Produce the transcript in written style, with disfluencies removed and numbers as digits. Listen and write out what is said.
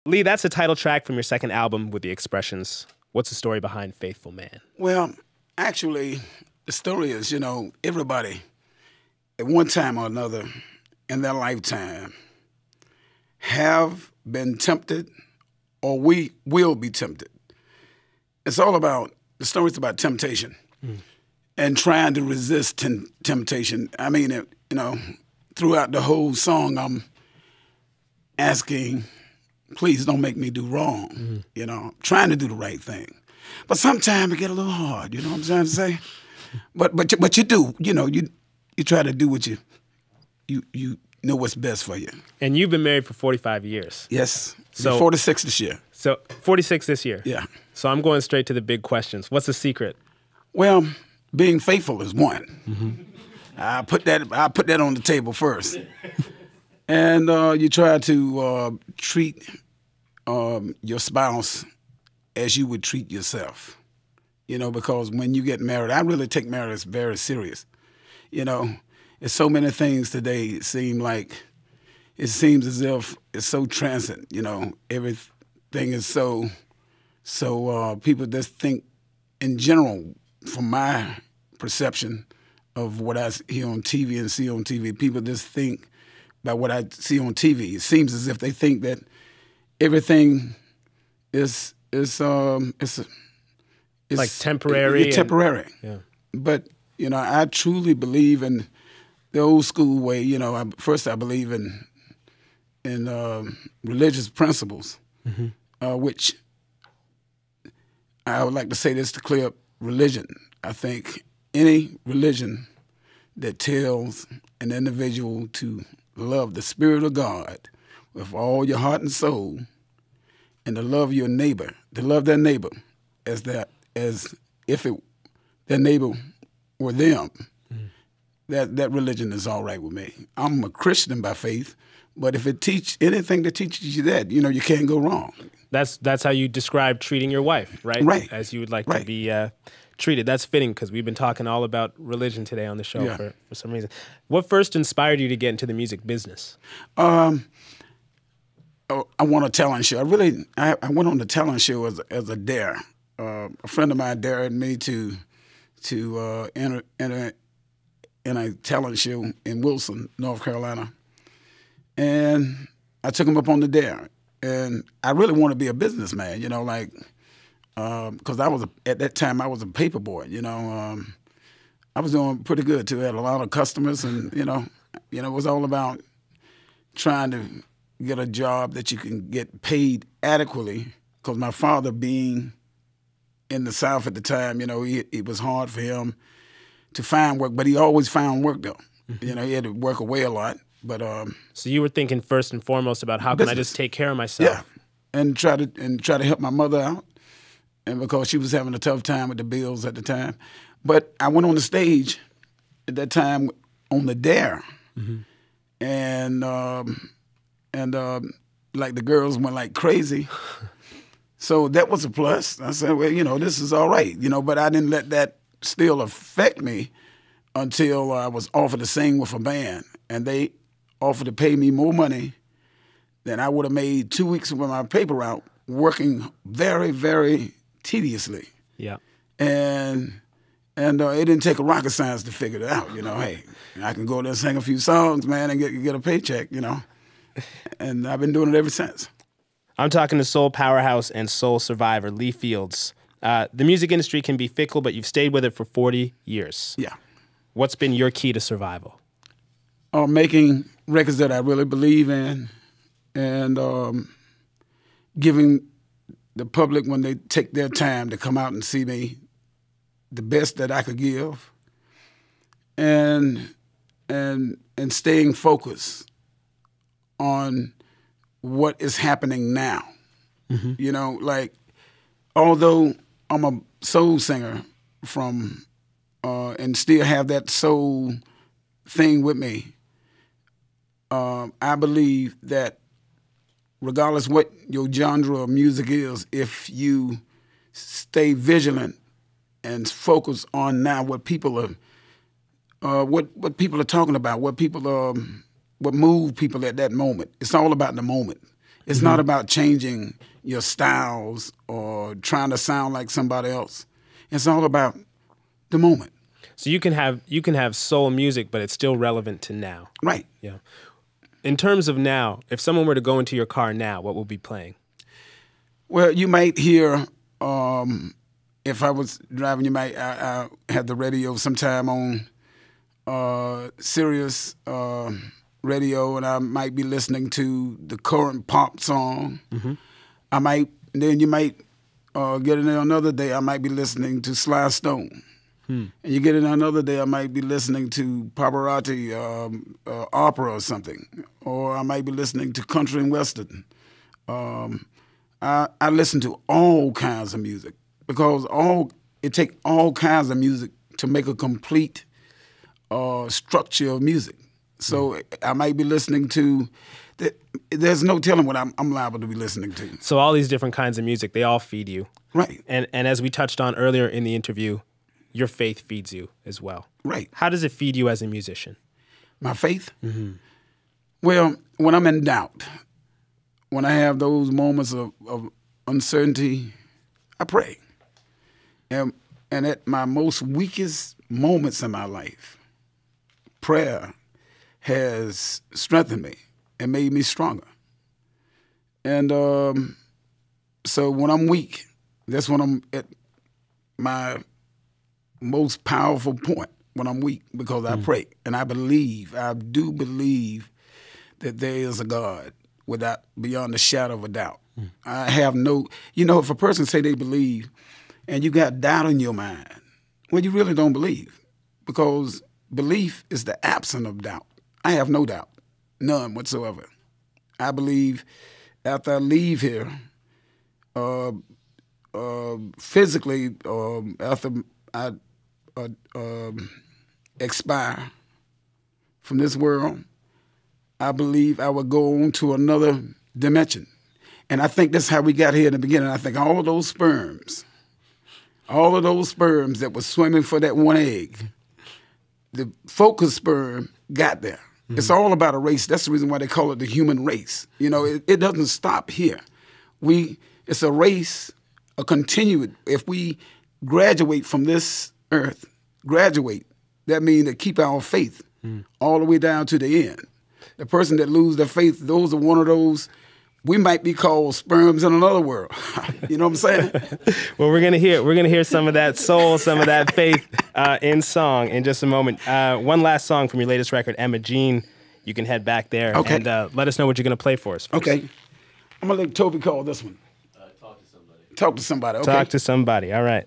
Lee, that's the title track from your second album with the expressions. What's the story behind Faithful Man? Well, actually, the story is, everybody at one time or another in their lifetime have been tempted or we will be tempted. The story's about temptation and trying to resist temptation. I mean, throughout the whole song, I'm asking, please don't make me do wrong, trying to do the right thing. But sometimes it get a little hard, you know what I'm trying to say? But you do, you try to do what you know what's best for you. And you've been married for 45 years. Yes, so 46 this year. So 46 this year? Yeah. So I'm going straight to the big questions. What's the secret? Well, being faithful is one. Mm-hmm. I put that on the table first. And you try to treat your spouse as you would treat yourself. Because when you get married, I really take marriage very serious. There's so many things today, it seems as if it's so transient, everything is so people just think in general, from my perception of what I hear on TV and see on TV, people just think about what I see on TV. It seems as if they think that everything is like temporary. Temporary. Yeah. But, I truly believe in the old school way. First I believe in religious principles, which I would like to say this to clear up religion. I think any religion that tells an individual to love the Spirit of God with all your heart and soul, and to love your neighbor, to love their neighbor as if their neighbor were them, that religion is all right with me. I'm a Christian by faith, but if it anything that teaches you that, you can't go wrong. That's how you describe treating your wife, right? Right. As you would like to be treated. That's fitting because we've been talking all about religion today on the show for some reason. What first inspired you to get into the music business? I want a talent show. I went on the talent show as a dare. A friend of mine dared me to enter in a talent show in Wilson, North Carolina. And I took him up on the dare. And I really wanted to be a businessman, because at that time I was a paper boy, I was doing pretty good too. I had a lot of customers, and it was all about trying to get a job that you can get paid adequately. Because my father, being in the South at the time, it was hard for him to find work, but he always found work though. He had to work away a lot. But so you were thinking first and foremost about how can I just take care of myself? Yeah, and try to help my mother out, and because she was having a tough time with the bills at the time. But I went on the stage at that time on the Dare, and like the girls went like crazy. So that was a plus. I said, well, this is all right, but I didn't let that still affect me until I was offered to sing with a band, and they offered to pay me more money than I would have made 2 weeks with my paper route, working very, very tediously. Yeah. And it didn't take a rocket science to figure it out. Hey, I can go there and sing a few songs, man, and get a paycheck. And I've been doing it ever since. I'm talking to soul powerhouse and soul survivor Lee Fields. The music industry can be fickle, but you've stayed with it for 40 years. Yeah. What's been your key to survival? Making records that I really believe in, and giving the public, when they take their time to come out and see me, the best that I could give, and staying focused on what is happening now. Although I'm a soul singer and still have that soul thing with me, I believe that regardless what your genre of music is, if you stay vigilant and focus on now what people are, what people are talking about, what move people at that moment. It's all about the moment. It's not about changing your styles or trying to sound like somebody else. It's all about the moment. So you can have soul music, but it's still relevant to now. Right. Yeah. In terms of now, if someone were to go into your car now, what will be playing? Well, you might hear, if I was driving, you might I had the radio sometime on Sirius radio, and I might be listening to the current pop song. Then you might get in there another day, I might be listening to Sly Stone. And you get in another day, I might be listening to Pavarotti opera or something, or I might be listening to country and western. I listen to all kinds of music because it takes all kinds of music to make a complete structure of music. So I might be listening to. There's no telling what I'm liable to be listening to. So all these different kinds of music, they all feed you, right? And as we touched on earlier in the interview, your faith feeds you as well. Right. How does it feed you as a musician? My faith? Well, when I'm in doubt, when I have those moments of uncertainty, I pray. And at my most weakest moments in my life, prayer has strengthened me and made me stronger. And so when I'm weak, that's when I'm at my most powerful point, when I'm weak, because I pray. And I do believe that there is a God beyond the shadow of a doubt. I have if a person say they believe and you got doubt in your mind, well, you really don't believe, because belief is the absence of doubt. I have no doubt, none whatsoever. I believe after I leave here, physically, after I expire from this world, I believe I will go on to another dimension. And I think that's how we got here in the beginning. I think all of those sperms that were swimming for that one egg, the focus sperm got there. It's all about a race. That's the reason why they call it the human race. It doesn't stop here. It's a race, a continued. If we graduate from this earth, that means to keep our faith all the way down to the end. The person that lose their faith, those are one of those, we might be called sperms in another world. You know what I'm saying? Well, we're gonna hear some of that soul, some of that faith in song in just a moment. One last song from your latest record, Emma Jean. You can head back there and let us know what you're gonna play for us first. Okay. I'm gonna let Toby call this one. Talk to somebody. Okay. Talk to somebody. All right.